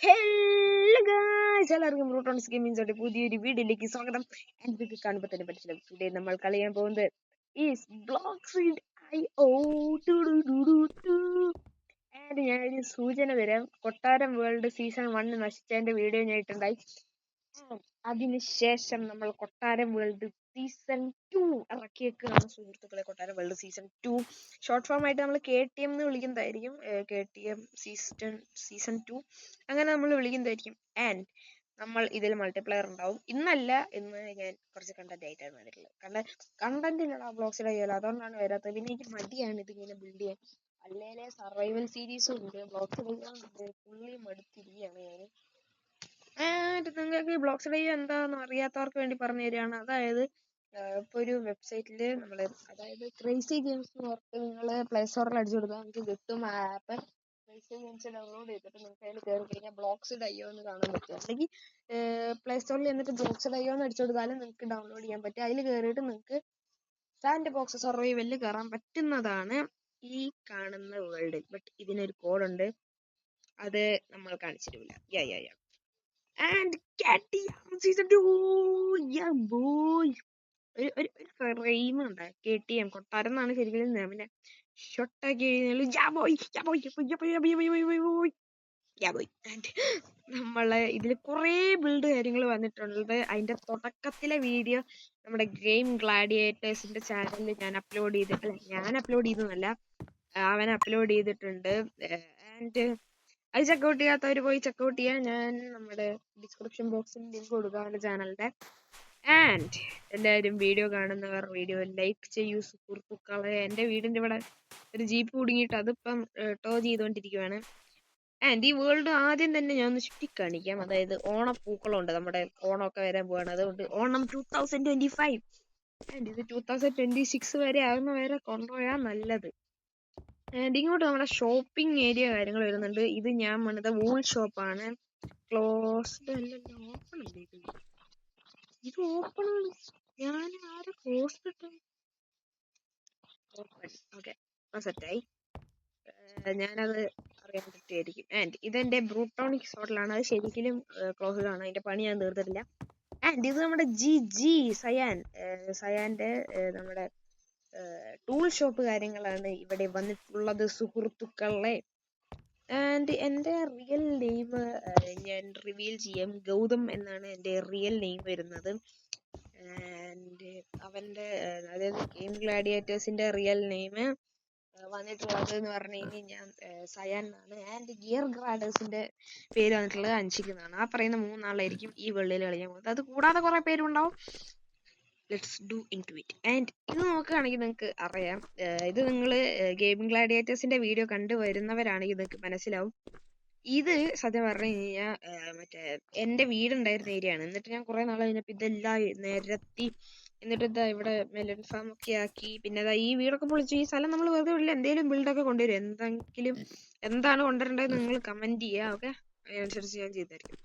Hello guys, എല്ലാവർക്കും റൂട്ടോൺസ് ഗെയിമിംഗ്സിന്റെ പുതിയൊരു വീഡിയോയിലേക്ക് സ്വാഗതം. എനിക്ക് കാണുമ്പോൾ തന്നെ മനസ്സിലാവും ടുഡേ നമ്മൾ കളിയാൻ പോകുന്നത് ഈസ് ബ്ലോക്സ്ഫീൽഡ് IO. ആൻഡ് ഞാനൊരു സൂചന തരാം. കൊട്ടാരം വേൾഡ് സീസൺ 1 നശിച്ചതിന്റെ വീഡിയോ ഞാൻ ഇട്ടുണ്ടായി. അതിനുശേഷം നമ്മൾ കൊട്ടാരം വേൾഡ് സീസൺ 2 ഇറക്കിയേക്കാണ് സുഹൃത്തുക്കളെ. കൊട്ടാരം വേൾഡ് സീസൺ 2 ഷോർട്ട് ഫോം ആയിട്ട് നമ്മൾ KTM എന്ന് വിളിക്കുന്നതായിരിക്കും. KTM സീസൺ 2 അങ്ങനെ നമ്മൾ വിളിക്കുന്നതായിരിക്കും. ആൻഡ് നമ്മൾ ഇതിൽ മൾട്ടിപ്ലെയർ ഉണ്ടാവും. ഇന്ന് ഞാൻ കുറച്ച് കണ്ടന്റ് ആയിട്ടാണ് വന്നിട്ടുള്ളത്. കണ്ടന്റിലുള്ള ബ്ലോഗ്സിലെ ചെയ്യാലോ, അതുകൊണ്ടാണ് വരാത്തത്. പിന്നെ എനിക്ക് മടിയാണ് ഇതിങ്ങനെ ബിൽഡ് ചെയ്യാൻ. അല്ലേലെ സർവൈവൽ സീരീസും ഉണ്ട്, ബ്ലോഗ്സ് ഉണ്ട്, ഫുള്ളി മടുത്തിരിക്കുകയാണ് ഞാൻ. നിങ്ങൾക്ക് ബ്ലോക്സ് ഡൈവ് എന്താന്ന് അറിയാത്തവർക്ക് വേണ്ടി പറഞ്ഞു തരികയാണ്. അതായത് ഇപ്പൊ ഒരു വെബ്സൈറ്റിൽ നമ്മൾ, അതായത് ക്രേസി ഗെയിംസ് എന്ന് പറഞ്ഞിട്ട് നിങ്ങൾ പ്ലേ സ്റ്റോറിൽ അടിച്ചു കൊടുത്താൽ നിങ്ങൾക്ക് കിട്ടും. ആ ആപ്പ് ക്രേസി ഗെയിംസ് ഡൗൺലോഡ് ചെയ്തിട്ട് നിങ്ങൾക്ക് അതിൽ കയറി കഴിഞ്ഞാൽ ബ്ലോക്സ് ഡൈയോ എന്ന് കാണാൻ പറ്റും. അല്ലെങ്കിൽ പ്ലേ സ്റ്റോറിൽ എന്നിട്ട് ബ്ലോക്സ് ഡൈയോ എന്ന് അടിച്ചു കൊടുത്താലും നിങ്ങൾക്ക് ഡൗൺലോഡ് ചെയ്യാൻ പറ്റും. അതിൽ കയറിയിട്ട് നിങ്ങൾക്ക് സാൻഡ് ബോക്സ് സർവൈവലിൽ കയറാൻ പറ്റുന്നതാണ് ഈ കാണുന്ന വേൾഡ്. ബട്ട് ഇതിനൊരു കോഡുണ്ട്, അത് നമ്മൾ കാണിച്ചിട്ടില്ല. യാ And KTM season 2, yeah boy. ഒരു ഫ്രെയിം ഉണ്ട്, KTM കൊട്ടാരം എന്നാണ് ശരിക്കും. പിന്നെ ഷൊട്ടാക്കി നമ്മളെ ഇതിൽ കുറെ ബിൽഡ് കാര്യങ്ങൾ വന്നിട്ടുണ്ട്. അതിന്റെ തുടക്കത്തിലെ വീഡിയോ നമ്മുടെ ഗെയിം ഗ്ലാഡിയേറ്റേഴ്സിന്റെ ചാനലിൽ ഞാൻ അപ്ലോഡ് ചെയ്തതല്ല, അവൻ അപ്ലോഡ് ചെയ്തിട്ടുണ്ട്. ആൻഡ് അത് ചെക്കൗട്ട് ചെയ്യാത്തവർ പോയി ചെക്കൗട്ട് ചെയ്യാൻ ഞാൻ നമ്മുടെ ഡിസ്ക്രിപ്ഷൻ ബോക്സിൽ ലിങ്ക് കൊടുക്കാം അവന്റെ ചാനലിന്റെ. ആൻഡ് എല്ലാവരും വീഡിയോ കാണുന്നവർ വീഡിയോ ലൈക്ക് ചെയ്യൂ സുഹൃത്തുക്കളെ. എൻ്റെ വീടിന്റെ ഇവിടെ ഒരു ജീപ്പ് കുടുങ്ങിയിട്ട് അതിപ്പം ടോ ചെയ്തുകൊണ്ടിരിക്കുവാണ്. ആൻഡ് ഈ വേൾഡ് ആദ്യം തന്നെ ഞാൻ ഒന്ന് ചുറ്റിക്കാണിക്കാം. അതായത് ഓണപ്പൂക്കളുണ്ട്, നമ്മുടെ ഓണമൊക്കെ വരാൻ പോവാണ്. അതുകൊണ്ട് ഓണം 2025 ആൻഡ് ഇത് 2026 വരെ ആകുന്ന വരെ കൊണ്ടുപോയാൽ നല്ലത്. ഇങ്ങോട്ട് നമ്മുടെ ഷോപ്പിംഗ് ഏരിയ കാര്യങ്ങൾ വരുന്നുണ്ട്. ഇത് ഞാൻ വന്നത് വൂൾ ഷോപ്പാണ്. ക്ലോസ്ഡ് അല്ലല്ലോ, ഓപ്പൺ അല്ലേ ഇത്? ഇത് ഓപ്പൺ ആണ്. ഞാൻ ആരെ ക്ലോസ്ഡ് ഇട്ടു? ഓപ്പൺ. ഓക്കെ, സെറ്റായി. ഞാനത് അറിയാൻ പറ്റിയായിരിക്കും. ആൻഡ് ഇതെന്റെ ബ്രൂട്ടോണിക്സ് ഹോട്ടലാണ്. അത് ശരിക്കും ക്ലോസ്ഡ് ആണ്, അതിന്റെ പണി ഞാൻ തീർത്തിട്ടില്ല. ആൻഡ് ഇത് നമ്മുടെ സയാന്റെ നമ്മുടെ ടൂൾ ഷോപ്പ് കാര്യങ്ങളാണ് ഇവിടെ വന്നിട്ടുള്ളത് സുഹൃത്തുക്കളെ. ആൻഡ് എൻ്റെ റിയൽ നെയിം ഞാൻ റിവീൽ ചെയ്യാം. ഗൗതം എന്നാണ് എൻ്റെ റിയൽ നെയിം വരുന്നത്. ആൻഡ് അവൻ്റെ, അതായത് ഗെയിം ഗ്ലാഡിയേറ്റേഴ്സിന്റെ റിയൽ നെയിം വന്നിട്ടുള്ളത് എന്ന് പറഞ്ഞു കഴിഞ്ഞാൽ സയാൻ എന്നാണ്. ആൻഡ് ഗിയർ ഗ്രാഡേഴ്സിന്റെ പേര് വന്നിട്ടുള്ളത് അൻഷിക് എന്നാണ്. ആ പറയുന്ന മൂന്നാളായിരിക്കും ഈ വേൾഡിൽ കളിക്കാൻ പോകുന്നത്. അത് കൂടാതെ കുറെ പേരുണ്ടാവും. Let's do into it. And ഇത് നോക്കുകയാണെങ്കിൽ നിങ്ങൾക്ക് അറിയാം, ഇത് നിങ്ങൾ ഗെയിമിംഗ് ഗ്ലാഡിയേറ്റേഴ്സിന്റെ വീഡിയോ കണ്ടു വരുന്നവരാണെങ്കിൽ നിങ്ങൾക്ക് മനസ്സിലാവും. ഇത് സത്യം പറഞ്ഞു കഴിഞ്ഞാൽ മറ്റേ എൻ്റെ വീടുണ്ടായിരുന്ന ഏരിയ ആണ്. എന്നിട്ട് ഞാൻ കുറെ നാൾ കഴിഞ്ഞപ്പോൾ ഇതെല്ലാം നിരത്തി, എന്നിട്ട് ഇതാ ഇവിടെ മെലൺ ഫാം ഒക്കെ ആക്കി. പിന്നെ ഇതാ ഈ വീടൊക്കെ പൊളിച്ചു. ഈ സ്ഥലം നമ്മൾ വെറുതെ ഉള്ളിൽ എന്തെങ്കിലും ബിൽഡൊക്കെ കൊണ്ടുവരും. എന്താണ് കൊണ്ടുവരേണ്ടത് നിങ്ങൾ കമന്റ് ചെയ്യുക. ഓക്കെ, അതിനനുസരിച്ച് ഞാൻ ചെയ്തായിരിക്കും.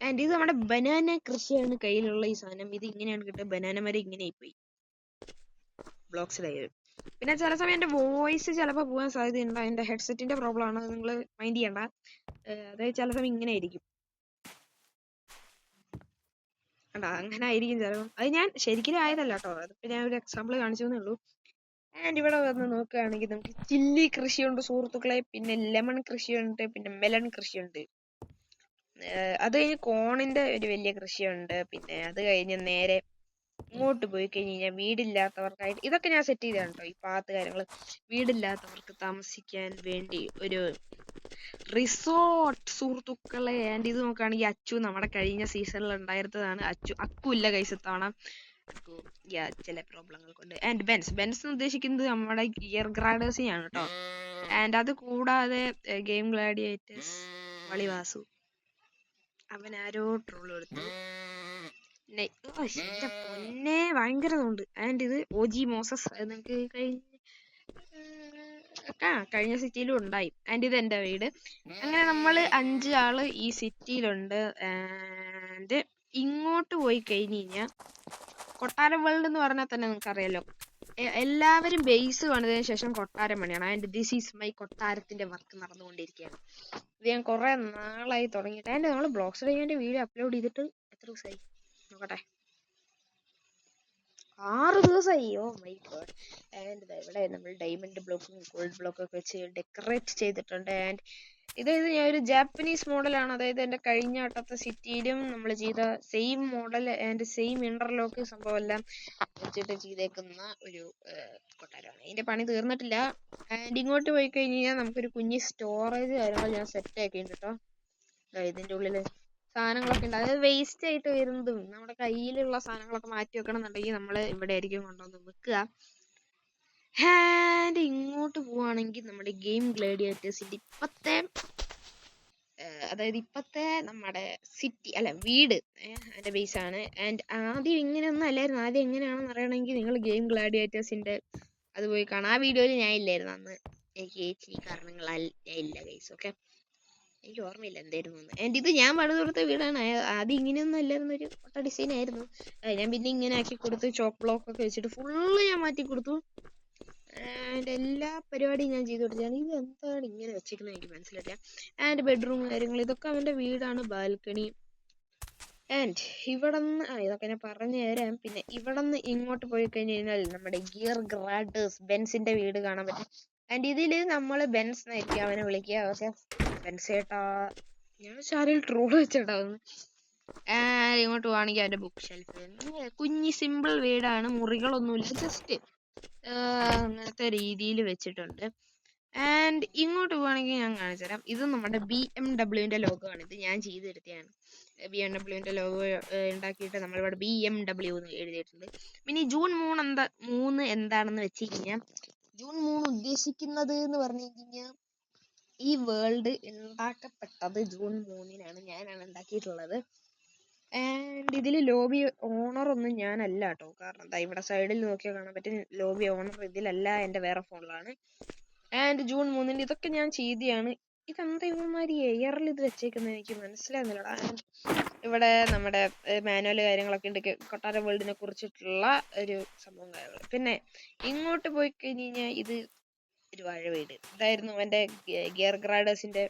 ആൻഡ് ഇത് നമ്മുടെ ബനാന കൃഷിയാണ് കയ്യിലുള്ള ഈ സാധനം. ഇത് ഇങ്ങനെയാണ് കിട്ടുക. ബനാന മരം ഇങ്ങനെ ആയിപ്പോയി ബ്ലോക്സിലായി. പിന്നെ ചില സമയം എൻ്റെ വോയിസ് ചിലപ്പോൾ പോകാൻ സാധ്യതയുണ്ട്. അതിൻ്റെ ഹെഡ്സെറ്റിന്റെ പ്രോബ്ലം ആണ്, നിങ്ങൾ മൈൻഡ് ചെയ്യണ്ട. അതായത് ചില സമയം ഇങ്ങനെ ആയിരിക്കും. അങ്ങനെ ആയിരിക്കും ചിലപ്പം. അത് ഞാൻ ശരിക്കും ആയതല്ല കേട്ടോ, അതിപ്പോ ഞാൻ ഒരു എക്സാമ്പിൾ കാണിച്ചു എന്നേ ഉള്ളൂ. ആൻഡ് ഇവിടെ വന്ന് നോക്കുകയാണെങ്കിൽ നമുക്ക് ചില്ലി കൃഷിയുണ്ട് സുഹൃത്തുക്കളെ, പിന്നെ ലെമൺ കൃഷിയുണ്ട്, പിന്നെ മെലൺ കൃഷിയുണ്ട്. അത് കഴിഞ്ഞ് കോണിന്റെ ഒരു വലിയ കൃഷിയുണ്ട്. പിന്നെ അത് കഴിഞ്ഞ് നേരെ ഇങ്ങോട്ട് പോയി കഴിഞ്ഞാൽ വീടില്ലാത്തവർക്കായിട്ട് ഇതൊക്കെ ഞാൻ സെറ്റ് ചെയ്തതാണ് കേട്ടോ. ഈ പാത്ത് കാര്യങ്ങൾ വീടില്ലാത്തവർക്ക് താമസിക്കാൻ വേണ്ടി ഒരു റിസോർട്ട് സുഹൃത്തുക്കളെ. ആൻഡ് ഇത് നോക്കുകയാണെങ്കിൽ അച്ചു നമ്മുടെ കഴിഞ്ഞ സീസണിൽ ഉണ്ടായിരുന്നതാണ്. അക്കു ഇല്ല കൈസ് തവണ. ചില പ്രോബ്ലങ്ങൾ കൊണ്ട്. ആൻഡ് ബെൻസ് ഉദ്ദേശിക്കുന്നത് നമ്മുടെ ഗിയർ ഗ്രാഡേഴ്സിനെയാണ് കേട്ടോ. ആൻഡ് അത് കൂടാതെ ഗെയിം ഗ്ലാഡിയേറ്റേഴ്സ് വളിവാസു, അവൻ ആരോ ട്രോൾ കൊടുത്തു. പൊന്നെ ഭയങ്കര ഉണ്ട്. ആൻഡ് ഇത് OG മോസസ്, നിങ്ങൾക്ക് കഴിഞ്ഞ സിറ്റിയിലും ഉണ്ടായി. ആൻഡ് ഇത് എൻ്റെ വീട്. അങ്ങനെ നമ്മൾ 5 ആള് ഈ സിറ്റിയിലുണ്ട്. ആൻഡ് ഇങ്ങോട്ട് പോയി കഴിഞ്ഞ് കഴിഞ്ഞാൽ കൊട്ടാരം വേൾഡ് എന്ന് പറഞ്ഞാൽ തന്നെ നിങ്ങൾക്ക് അറിയാലോ, എല്ലാവരും ബേസ് പണിതതിന് ശേഷം കൊട്ടാരം പണിയാണ്. ആൻഡ് ദിസ് ഈസ് മൈ കൊട്ടാരത്തിന്റെ വർക്ക് നടന്നുകൊണ്ടിരിക്കുകയാണ്. ഇത് ഞാൻ കുറെ നാളായി തുടങ്ങിയിട്ട്. ആൻഡ് നമ്മൾ ബ്ലോക്സ് ഡേന്റെ വീഡിയോ അപ്ലോഡ് ചെയ്തിട്ട് എത്ര ദിവസമായി നോക്കട്ടെ, 6 ദിവസമായി. Oh my God. ആൻഡ് ഇവിടെ നമ്മൾ ഡയമണ്ട് ബ്ലോക്കും ഗോൾഡ് ബ്ലോക്കും ഒക്കെ വെച്ച് ഡെക്കറേറ്റ് ചെയ്തിട്ടുണ്ട്. ആൻഡ് ഇത് ഞാൻ ഒരു ജാപ്പനീസ് മോഡലാണ്. അതായത് എൻ്റെ കഴിഞ്ഞ വട്ടത്തെ സിറ്റിയിലും നമ്മൾ ചെയ്ത same model and same interlock സംഭവം എല്ലാം വെച്ചിട്ട് ചെയ്തേക്കുന്ന ഒരു കൊട്ടാരമാണ്. ഇതിന്റെ പണി തീർന്നിട്ടില്ല. ആൻഡ് ഇങ്ങോട്ട് പോയി കഴിഞ്ഞാൽ നമുക്കൊരു കുഞ്ഞ് സ്റ്റോറേജ് കാര്യങ്ങൾ ഞാൻ സെറ്റ് ആക്കിയിട്ടുണ്ട് കേട്ടോ. ഇതിന്റെ ഉള്ളില് സാധനങ്ങളൊക്കെ ഉണ്ട്. അതായത് വേസ്റ്റ് ആയിട്ട് വരുന്നതും നമ്മുടെ കയ്യിലുള്ള സാധനങ്ങളൊക്കെ മാറ്റി വെക്കണം എന്നുണ്ടെങ്കിൽ നമ്മൾ ഇവിടെ ആയിരിക്കും കൊണ്ടുവന്ന് വെക്കുക. ആൻഡ് ഇങ്ങോട്ട് പോവാണെങ്കിൽ നമ്മുടെ ഗെയിം ഗ്ലാഡിയേറ്റേഴ്സിന്റെ ഇപ്പത്തെ നമ്മുടെ സിറ്റി അല്ല വീട് അതിന്റെ ബേസ് ആണ്. ആൻഡ് ആദ്യം ഇങ്ങനെയൊന്നും അല്ലായിരുന്നു. ആദ്യം എങ്ങനെയാണെന്ന് അറിയണമെങ്കിൽ നിങ്ങൾ ഗെയിം ഗ്ലാഡിയേറ്റേഴ്സിന്റെ അത് പോയി കാണാം. ആ വീഡിയോയിൽ ഞാൻ ഇല്ലായിരുന്നു അന്ന്. എനിക്ക് ഈ കാരണങ്ങളാൽ ഞാൻ ഇല്ല ഗൈസ്. ഓക്കെ, എനിക്ക് ഓർമ്മയില്ല എന്തായിരുന്നു എന്ന്. ആൻഡ് ഇത് ഞാൻ പണിത് കൊടുത്ത വീടാണ്. ആദ്യം ഇങ്ങനെയൊന്നും അല്ലായിരുന്നു, ഒരു ഫോട്ടോ ഡിസൈൻ ആയിരുന്നു. ഞാൻ പിന്നെ ഇങ്ങനെ ആക്കി കൊടുത്ത് ചോക്ക് ബ്ലോക്ക് ഒക്കെ വെച്ചിട്ട് ഫുള്ള് ഞാൻ മാറ്റി കൊടുത്തു. ആൻഡ് എല്ലാ പരിപാടിയും ഞാൻ ചെയ്തു കൊടുത്തതാണ്. ഇത് എന്താണ് ഇങ്ങനെ വെച്ചിരിക്കുന്നത് എനിക്ക് മനസ്സിലായില്ല. ആൻഡ് ബെഡ്റൂം കാര്യങ്ങൾ ഇതൊക്കെ അവന്റെ വീടാണ്. ബാൽക്കണി ആൻഡ് ഇവിടെ നിന്ന് ഇതൊക്കെ ഞാൻ പറഞ്ഞു തരാം. പിന്നെ ഇവിടെ നിന്ന് ഇങ്ങോട്ട് പോയി കഴിഞ്ഞാൽ നമ്മുടെ ഗിയർ ഗ്രാഡേഴ്സ് ബെൻസിന്റെ വീട് കാണാൻ പറ്റും. ആൻഡ് ഇതില് നമ്മള് ബെൻസ് എന്നായിരിക്കും അവനെ വിളിക്കുക. ഓക്കെ, ബെൻസ് ചേട്ടാ, ഞാൻ ശാരിൽ ട്രോള് വെച്ചിട്ടാവുന്നു. ഇങ്ങോട്ട് പോവാണെങ്കിൽ അവന്റെ ബുക്ക് ഷെൽഫ് കുഞ്ഞി സിമ്പിൾ വീടാണ്. മുറികളൊന്നുമില്ല, ജസ്റ്റ് അങ്ങനത്തെ രീതിയിൽ വെച്ചിട്ടുണ്ട്. ആൻഡ് ഇങ്ങോട്ട് പോവാണെങ്കിൽ ഞാൻ കാണിച്ചു തരാം. ഇത് നമ്മുടെ BMW ലോഗോ ആണ്. ഇത് ഞാൻ ചെയ്തെടുത്തതാണ്. BMW ലോഗോ ഉണ്ടാക്കിയിട്ട് നമ്മളിവിടെ BMW എന്ന് എഴുതിയിട്ടുണ്ട്. പിന്നെ ജൂൺ 3 എന്താണെന്ന് വെച്ച് കഴിഞ്ഞാൽ, ജൂൺ 3 ഉദ്ദേശിക്കുന്നത് എന്ന് പറഞ്ഞു കഴിഞ്ഞാൽ ഈ വേൾഡ് ഉണ്ടാക്കപ്പെട്ടത് ജൂൺ 3-നാണ്. ഞാനാണ് ഉണ്ടാക്കിയിട്ടുള്ളത്. ആൻഡ് ഇതിൽ ലോബി ഓണർ ഒന്നും ഞാനല്ല കേട്ടോ. കാരണം എന്താ, ഇവിടെ സൈഡിൽ നോക്കിയാൽ കാണാൻ പറ്റും ലോബി ഓണർ ഇതിലല്ല, എൻ്റെ വേറെ ഫോണിലാണ്. ആൻഡ് ജൂൺ 3 ഇതൊക്കെ ഞാൻ ചെയ്തിയാണ്. ഇതെന്താ ഇവന്മാര് എയറിൽ ഇത് വെച്ചേക്കുന്നത് എനിക്ക് മനസ്സിലാകുന്നില്ലടാ. ഇവിടെ നമ്മുടെ മാനുവൽ കാര്യങ്ങളൊക്കെ ഉണ്ട്, കൊട്ടാര വേൾഡിനെ കുറിച്ചിട്ടുള്ള ഒരു സംഭവം കാര്യങ്ങൾ. പിന്നെ ഇങ്ങോട്ട് പോയി കഴിഞ്ഞ് കഴിഞ്ഞാൽ ഇത് ഒരു വാഴ വീട്. ഇതായിരുന്നു എൻ്റെ ഗിയർ ഗ്രാഡേഴ്സിന്റെ.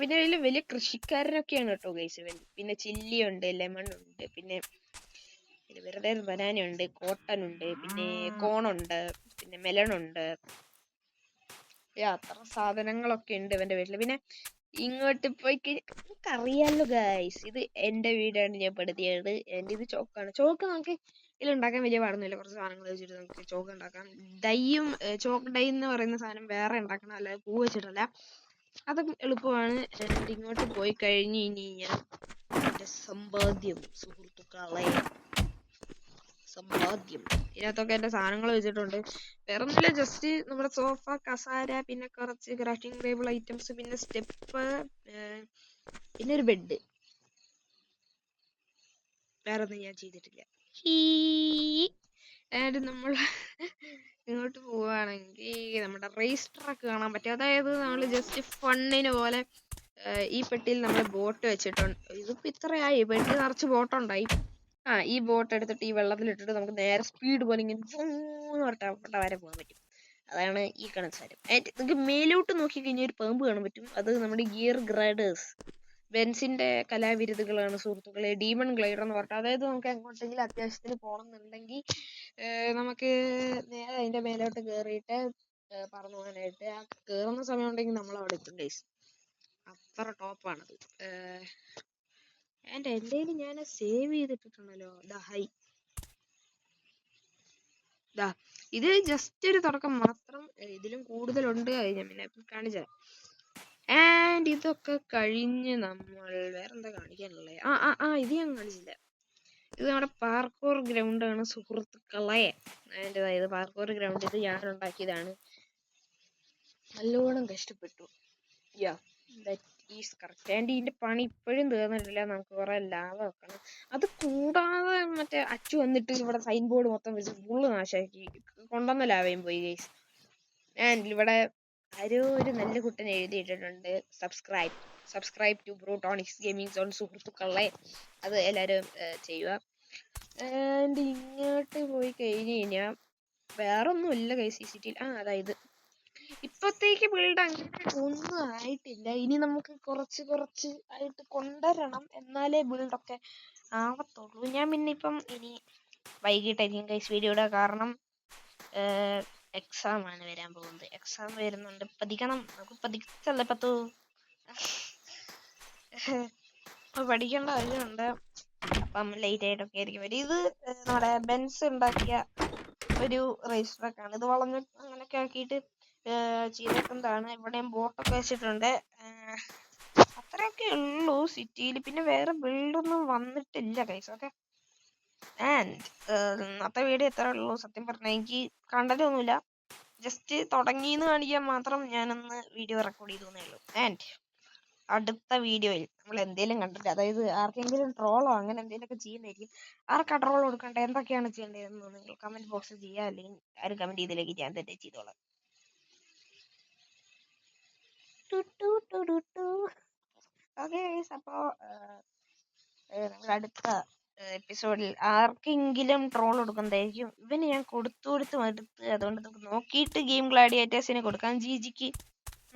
പിന്നെ അതിൽ വലിയ കൃഷിക്കാരനൊക്കെയാണ് കേട്ടോ ഗൈസ്. പിന്നെ ചില്ലി ഉണ്ട്, ലെമൺ ഉണ്ട്, പിന്നെ വെറുതെ ബനാന ഉണ്ട്, കോട്ടൺ ഉണ്ട്, പിന്നെ കോണുണ്ട്, പിന്നെ മെലൺ ഉണ്ട്. അത്ര സാധനങ്ങളൊക്കെ ഉണ്ട് ഇവന്റെ വീട്ടില്. പിന്നെ ഇങ്ങോട്ട് പോയി അറിയാലോ ഗൈസ്, ഇത് എന്റെ വീടാണ് ഞാൻ പെടുത്തിയത്. എന്റെ ഇത് ചോക്കാണ്. ചോക്ക് നമുക്ക് ഇതിലുണ്ടാക്കാൻ വലിയ പാടൊന്നുമില്ല. കുറച്ച് സാധനങ്ങൾ വെച്ചിട്ട് നമുക്ക് ചോക്ക് ഉണ്ടാക്കാം. ഡൈയും ചോക്ക് ഡൈ എന്ന് പറയുന്ന സാധനം വേറെ ഉണ്ടാക്കണം, അല്ലാതെ പൂ വെച്ചിട്ടല്ല. അതൊക്കെ എളുപ്പമാണ്. ഇങ്ങോട്ട് പോയി കഴിഞ്ഞ് കഴിഞ്ഞാൽ എന്റെ സമ്പാദ്യം സുഹൃത്തുക്കളെ, സമ്പാദ്യം. ഇതിനകത്തൊക്കെ എന്റെ സാധനങ്ങൾ വെച്ചിട്ടുണ്ട്. വേറെ ഒന്നുമില്ല, ജസ്റ്റ് നമ്മുടെ സോഫ, കസാര, പിന്നെ കുറച്ച് ക്രാഫ്റ്റിംഗ് ടേബിൾ ഐറ്റംസ്, പിന്നെ സ്റ്റെപ്പ്, പിന്നെ ഒരു ബെഡ്. വേറെ ഒന്നും ഞാൻ ചെയ്തിട്ടില്ല. ആൻഡ് നമ്മൾ ഇങ്ങോട്ട് പോവുകയാണെങ്കിൽ നമ്മുടെ റേസ് ട്രാക്ക് കാണാൻ പറ്റും. അതായത് നമ്മൾ ജസ്റ്റ് ഫണ്ണിന് പോലെ ഈ പെട്ടിയിൽ നമ്മൾ ബോട്ട് വെച്ചിട്ടുണ്ട്. ഇതിപ്പോ ഇത്രയായി, പെട്ടി നിറച്ച് ബോട്ടുണ്ടായി. ഈ ബോട്ട് എടുത്തിട്ട് ഈ വെള്ളത്തിലിട്ടിട്ട് നമുക്ക് നേരെ സ്പീഡ് പോലെ ഇങ്ങനെ വരെ പോകാൻ പറ്റും. അതാണ് ഈ കാണുന്ന സാധനം. നിങ്ങൾക്ക് മേലോട്ട് നോക്കി കഴിഞ്ഞാൽ ഒരു പാമ്പ് കാണാൻ പറ്റും. അത് നമ്മുടെ ഗിയർ ഗ്രൈഡേഴ്സ് ബെൻസിന്റെ കലാവിരുതുകളാണ് സുഹൃത്തുക്കളെ. ഡീമൺ ഗ്ലൈഡർ എന്ന് പറഞ്ഞിട്ട്, അതായത് നമുക്ക് എങ്ങോട്ടെങ്കിലും അത്യാവശ്യത്തിന് പോകണം എന്നുണ്ടെങ്കിൽ നമുക്ക് നേരെ അതിന്റെ മേലോട്ട് കയറിയിട്ട് പറന്നു പോകാനായിട്ട്. ആ കയറുന്ന സമയം ഉണ്ടെങ്കിൽ നമ്മൾ അവിടെ എത്തും ഗൈസ്. അത്ര ടോപ്പാണത്. എന്റെ ഞാൻ സേവ് ചെയ്തിട്ടുണ്ടല്ലോ. ഇത് ജസ്റ്റ് ഒരു തുടക്കം മാത്രം. ഇതിലും കൂടുതലുണ്ട്. അത് ഞാൻ പിന്നെ കാണിച്ചത്. ആൻഡ് ഇതൊക്കെ കഴിഞ്ഞ് നമ്മൾ വേറെന്താ കാണിക്കാനുള്ളത്? ഇത് ഞാൻ കാണിച്ചില്ല. ഇത് നമ്മുടെ പാർക്കോർ ഗ്രൗണ്ട് ആണ് സുഹൃത്തുക്കളെ. ആൻഡ് അതായത് പാർക്കോർ ഗ്രൗണ്ട് ഇത് ഞാൻ ഉണ്ടാക്കിയതാണ്. നല്ലോണം കഷ്ടപ്പെട്ടു. That is correct. ആൻഡ് ഇതിന്റെ പണി ഇപ്പോഴും തീർന്നിട്ടില്ല. നമുക്ക് കുറെ ലാഭ വെക്കണം. അത് കൂടാതെ മറ്റേ അച്ചു വന്നിട്ട് ഇവിടെ സൈൻ ബോർഡ് മൊത്തം വെച്ച് ഫുള്ള് നാശാക്കി കൊണ്ടുവന്ന ലാഭയും പോയി ഗൈസ്. ആൻഡ് ഇവിടെ ആരോ ഒരു നല്ല കുട്ടൻ എഴുതിയിട്ടിട്ടുണ്ട്, സബ്സ്ക്രൈബ് ടു ബ്രൂട്ടോണിക്സ് ഗെയിമിംഗ് സോൺ സുഹൃത്തുക്കളെ. അത് എല്ലാവരും ചെയ്യുക. ആൻഡ് ഇങ്ങോട്ട് പോയി കഴിഞ്ഞ് കഴിഞ്ഞാൽ വേറൊന്നുമില്ല ഗൈസ് ഈ സിറ്റിയിൽ. അതായത് ഇപ്പത്തേക്ക് ബിൽഡ് അങ്ങനെ ഒന്നും ആയിട്ടില്ല. ഇനി നമുക്ക് കുറച്ച് ആയിട്ട് കൊണ്ടുവരണം, എന്നാലേ ബിൽഡൊക്കെ ആവത്തുള്ളൂ. ഞാൻ പിന്നെ ഇപ്പം ഇനി വൈകിട്ടായിരിക്കും ഗൈസ് വീഡിയോ ഇടുക. കാരണം എക്സാം ആണ് വരാൻ പോകുന്നത്. എക്സാം വരുന്നുണ്ട്, പഠിക്കണം. നമുക്ക് പഠിച്ചല്ലേ പറ്റൂ. പഠിക്കേണ്ട കാര്യമുണ്ട്. അപ്പം ലേറ്റ് ആയിട്ടൊക്കെ ആയിരിക്കും വരും. ഇത് നമ്മുടെ ബെൻസ് ഉണ്ടാക്കിയ ഒരു റേസ് ട്രാക്കാണ്. ഇത് വളഞ്ഞ് അങ്ങനെയൊക്കെ ആക്കിയിട്ട് ചെയ്തേക്കുന്നതാണ്. ഇവിടെയും ബോട്ടൊക്കെ വെച്ചിട്ടുണ്ട്. അത്രയൊക്കെ ഉള്ളൂ സിറ്റിയിൽ. പിന്നെ വേറെ ബിൽഡൊന്നും വന്നിട്ടില്ല ഗൈസ്. ഓക്കെ, ആൻഡ് ഇന്നത്തെ വീഡിയോ എത്ര ഉള്ളൂ. സത്യം പറഞ്ഞാൽ എനിക്ക് കണ്ടതൊന്നുമില്ല. ജസ്റ്റ് തുടങ്ങിയെന്ന് കാണിക്കാൻ മാത്രം ഞാനൊന്ന് വീഡിയോ റെക്കോർഡ് ചെയ്തേ ഉള്ളൂ. ആൻഡ് അടുത്ത വീഡിയോയിൽ നമ്മൾ എന്തെങ്കിലും കണ്ടിട്ട്, അതായത് ആർക്കെങ്കിലും ട്രോളോ അങ്ങനെ എന്തെങ്കിലുമൊക്കെ ചെയ്യുന്നതായിരിക്കും. ആർക്കാ ട്രോൾ കൊടുക്കണ്ടേ, എന്തൊക്കെയാണ് ചെയ്യേണ്ടതെന്ന് നിങ്ങൾ കമന്റ് ബോക്സിൽ ചെയ്യുക. അല്ലെങ്കിൽ ആരും കമന്റ് ചെയ്തില്ലെങ്കിൽ ഞാൻ തന്നെ ചെയ്തോളാം. ഓക്കെ, അപ്പോൾ നമ്മൾ അടുത്ത എപ്പിസോഡിൽ ആർക്കെങ്കിലും ട്രോൾ കൊടുക്കുന്നതായിരിക്കും. ഇവന് ഞാൻ കൊടുത്ത് മടുത്ത്. അതുകൊണ്ട് നമുക്ക് നോക്കിയിട്ട് ഗെയിം ഗ്ലാഡിയേറ്റേഴ്സിന് കൊടുക്കാം. ജിജിക്ക്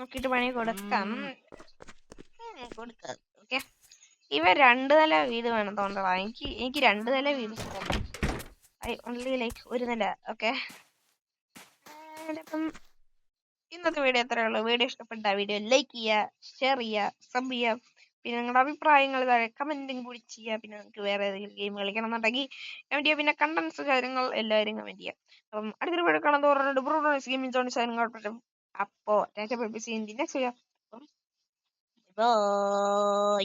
നോക്കിയിട്ട് പണി കൊടുക്കാം. ഓക്കെ, ഇവ 2 നില വീട് വേണം തോന്നടാ. എനിക്ക് 2 നില വീട് ഓൺലി ലൈക്ക് 1 നില. ഓക്കെ, അപ്പം ഇന്നത്തെ വീഡിയോ എത്രയേ ഉള്ളൂ. വീഡിയോ ഇഷ്ടപ്പെട്ട വീഡിയോ ലൈക്ക് ചെയ്യുക, ഷെയർ ചെയ്യുക, സബ് ചെയ്യുക. പിന്നെ നിങ്ങളുടെ അഭിപ്രായങ്ങൾ താഴെ കമന്റും കൂടി ചെയ്യുക. പിന്നെ നിങ്ങൾക്ക് വേറെ ഏതെങ്കിലും ഗെയിം കളിക്കണം എന്നുണ്ടെങ്കിൽ കമന്റ് ചെയ്യുക. പിന്നെ കണ്ടന്റ്സ് കാര്യങ്ങൾ എല്ലാവരും കമന്റ് ചെയ്യുക. അപ്പം അടുത്തൊരു വീഡിയോ കാണാൻ തോന്നുന്നുണ്ട്. ബ്രൂണോസ് ഗെയിമിംഗ് സോൺ സൈനിങ് ഔട്ട്. അപ്പോൾ നെക്സ്റ്റ് വീഡിയോ. ബൈ.